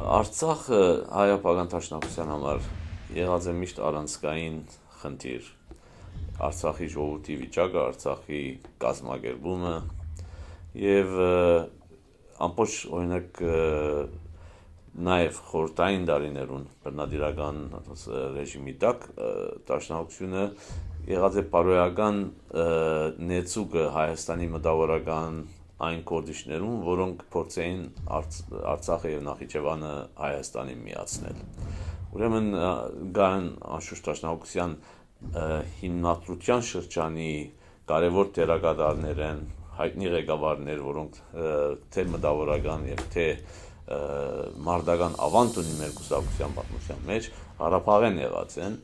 Արցախը հայապական դաշնակցության համար եղած է միշտ առանցքային խնդիր։ Արցախի ժողովրդի վիճակը, Արցախի կազմակերպումը եւ ամբողջ օրինակ նաեւ խորհրդային տարիներուն բռնադիրական ռեժիմի տակ դաշնակցությունը եղած է բարոյական նեցուկը Հայաստանի մտավորական այն կորձիչներուն, որոնք փորձեին Արցախը եւ Նախիջևանը Հայաստանին միացնել։ Ուրեմն գան անշուշտ դաշնակցության հիմնադրության շրջանի կարևոր դերակատարներ են, հայտնի ղեկավարներ, որոնք թե մտավորական եւ թե մարդական ավանդ ունի մեր կուսակցության պատմության մեջ, Ղարաբաղեն եղած են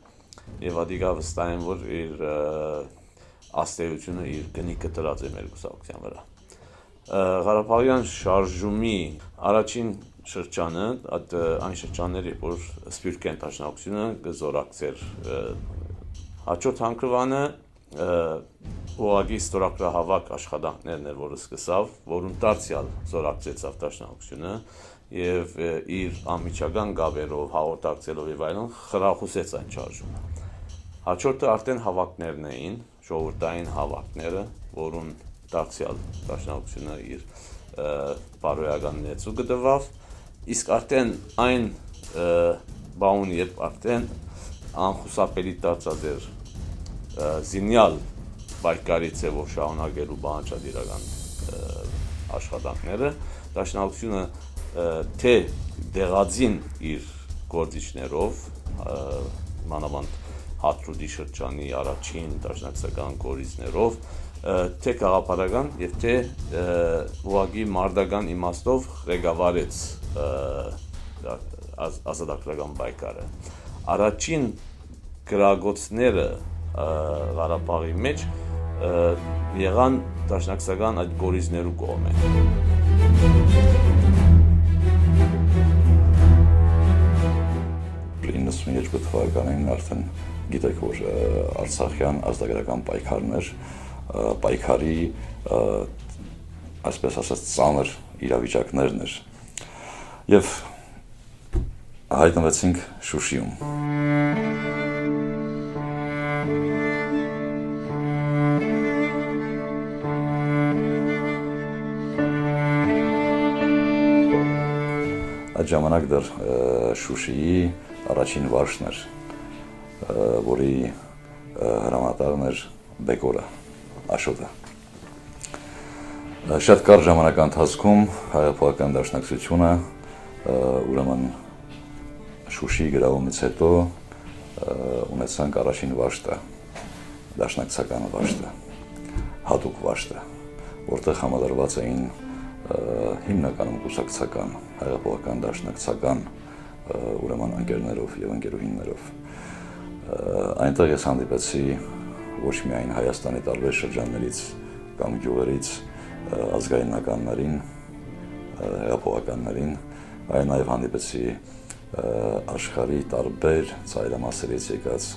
եւ ադիգա վստահ են, որ իր աստեյությունը իր գնիկը դրած է մեր կուսակցության վրա։ Ղարաբաղյան շարժումի առաջին շրջանը, այն շրջանները, որ Սփյուռքեն դաշնակցությունը կզորակցեր հաջորդ հանգրվանը ուղղակի ստորագրահավաք աշխատանքներն էր, որը սկսավ, որում դարձյալ զորակցեցավ դաշնակցությունը եւ իր անմիջական գավերով, հաղորդակցելով եւ այլն խրախուսեց այն շարժումը։ Հաջորդը արդեն հավաքներն էին, ժողովրդային հավաքները, որուն դարձյալ դաշնակցությունը իր բարոյական նեցուկը տվավ, իսկ արդեն այն բաուն, երբ արդեն անխուսափելի դարձած էր զինյալ պայքարի ձևով շարունակելու բանջարդիրական աշխատանքները, դաշնակցությունը թե դեղածին իր գործիչներով, մանավանդ Հադրուտի շրջանի առաջին դաշնակցական կորիզներով, թե քաղաքական եւ թե ուղղակի մարդական իմաստով ղեկավարեց ազատագրական պայքարը։ Առաջին գրագոցները Ղարաբաղի մեջ եղան դաշնակցական այդ կորիզներու կողմէ։ 92 թվականին արդեն գիտեք, որ Արցախյան ազատագրական պայքարներ պայքարի այսպես ասած ծանր իրավիճակներն էր եւ հայտնվեցինք Շուշիում։ Այդ ժամանակ դեռ Շուշիի առաջին վարժն էր, որի հրամանատարն էր Բեկորը, Աշոտը։ Շատ կարճ ժամանակ ընթացքում հայապահական դաշնակցությունը ուրեմն Շուշիի գրավումից հետո ունեցանք առաջին վաշտը, դաշնակցական վաշտը, հատուկ վաշտը, որտեղ համադրված էին հիմնականում կուսակցական, հայապահական դաշնակցական ուրեմն ընկերներով եւ ընկերուհիներով։ Այնտեղ ես հանդիպեցի ոչ միայն Հայաստանի տարբեր շրջաններից կամ գյուղերից ազգայնականներին, հեղափոխականներին, այլ նաեւ հանդիպեցի աշխարհի տարբեր ծայրամասերից եկած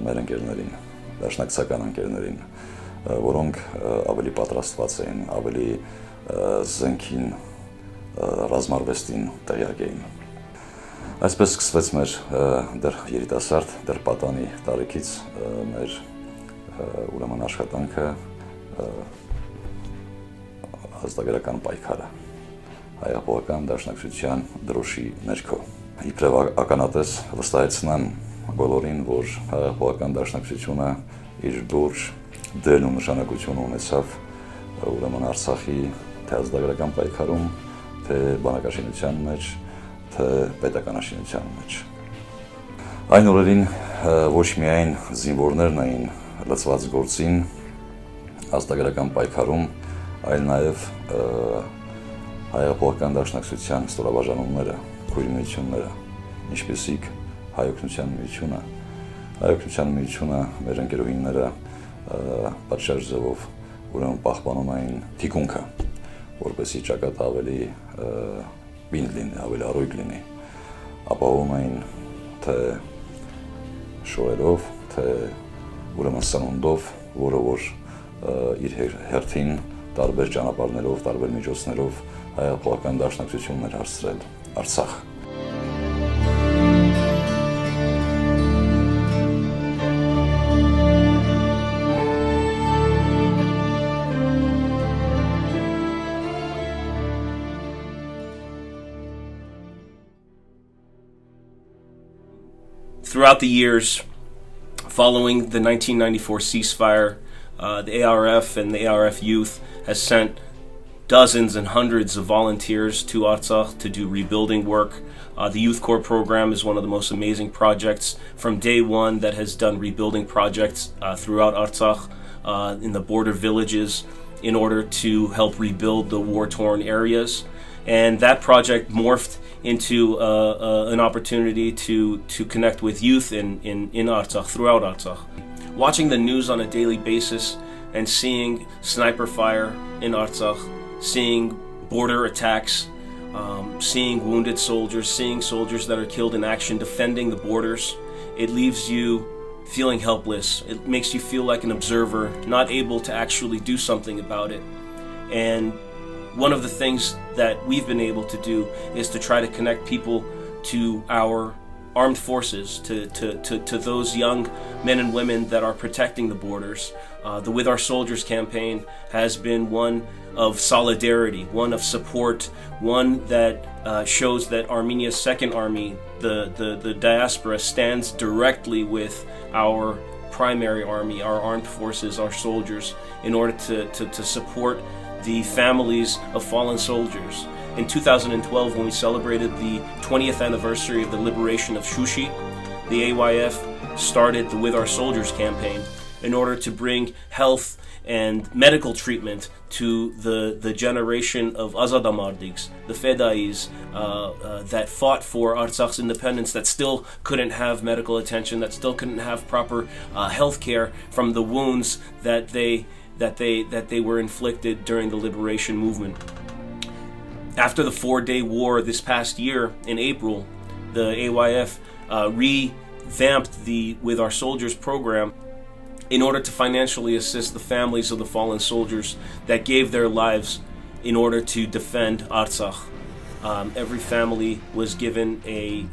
մեր ընկերներին, դաշնակցական ընկերներին, որոնք ավելի պատրաստված էին, ավելի զենքին, ռազմարվեստին տեղյակ էին։ Այսպես սկսվեց մեր դեռ երիտասարդ, դեռ պատանի տարիքից մեր ուրեմն աշխատանքը ազատագրական պայքարը հայապահական դաշնակցության դրոշի ներքո։ Իբրև ականատես վստահեցնեմ բոլորին, որ հայապահական դաշնակցությունը իր լուրջ դերն ու նշանակությունը ունեցավ ուրեմն Արցախի թե ազատագրական պայքարում, թե բանակաշինության մեջ, թե պետականաշինության մեջ։ Այն օրերին ոչ միայն զինվորներն էին լծված գործին ազատագրական պայքարում, այլ նաև հայապահական դաշնակցության ստորաբաժանումները, քույր միությունները, ինչպիսիք Հայօգնության միությունը։ Հայօգնության միությունը մեր ընկերուհիները պատշաճ ձևով ուրեմն պահպանում էին թիկունքը, որպեսզի ճակատը ավելի բինդ լինի, ավելի առույգ լինի, ապահովում էին թե շորերով, թե ուրեմն սնունդով, որը որ իր հերթին տարբեր ճանապարհներով, տարբեր միջոցներով հայապահական դաշնակցությունն էր հասցրել Արցախ։ throughout the years following the 1994 ceasefire, the ARF and the ARF youth has sent dozens and hundreds of volunteers to Artsakh to do rebuilding work. The Youth Corps program is one of the most amazing projects from day one that has done rebuilding projects throughout Artsakh in the border villages in order to help rebuild the war-torn areas. And that project morphed into an opportunity to connect with youth in Artsakh, throughout Artsakh. Watching the news on a daily basis and seeing sniper fire in Artsakh, seeing border attacks, seeing wounded soldiers, seeing soldiers that are killed in action defending the borders, it leaves you feeling helpless. It makes you feel like an observer, not able to actually do something about it. And one of the things that we've been able to do is to try to connect people to our armed forces, to those young men and women that are protecting the borders. The With Our Soldiers campaign has been one of solidarity, one of support, one that shows that Armenia's Second Army, the diaspora, stands directly with our primary army, our armed forces, our soldiers, in order to support the families of fallen soldiers. In 2012, when we celebrated the 20th anniversary of the liberation of Shushi, the AYF started the With Our Soldiers campaign in order to bring health and medical treatment to the generation of Azadamardiks, the Fedais, that fought for Artsakh's independence, that still couldn't have medical attention, that still couldn't have proper health care from the wounds that they were inflicted during the liberation movement. After the 4-day war this past year in April, the AYF revamped the With Our Soldiers program in order to financially assist the families of the fallen soldiers that gave their lives in order to defend Artsakh. Every family was given a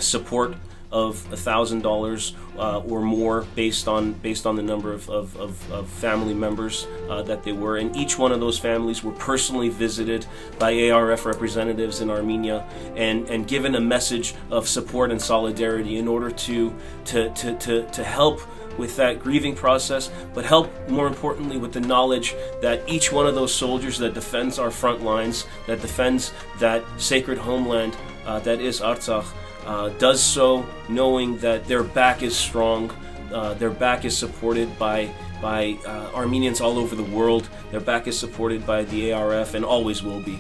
support of $1,000 or more based on the number of family members that they were, and each one of those families were personally visited by ARF representatives in Armenia and given a message of support and solidarity in order to help with that grieving process, but help more importantly with the knowledge that each one of those soldiers that defends our front lines, that defends that sacred homeland that is Artsakh, does so knowing that their back is strong, their back is supported by Armenians all over the world, their back is supported by the ARF and always will be.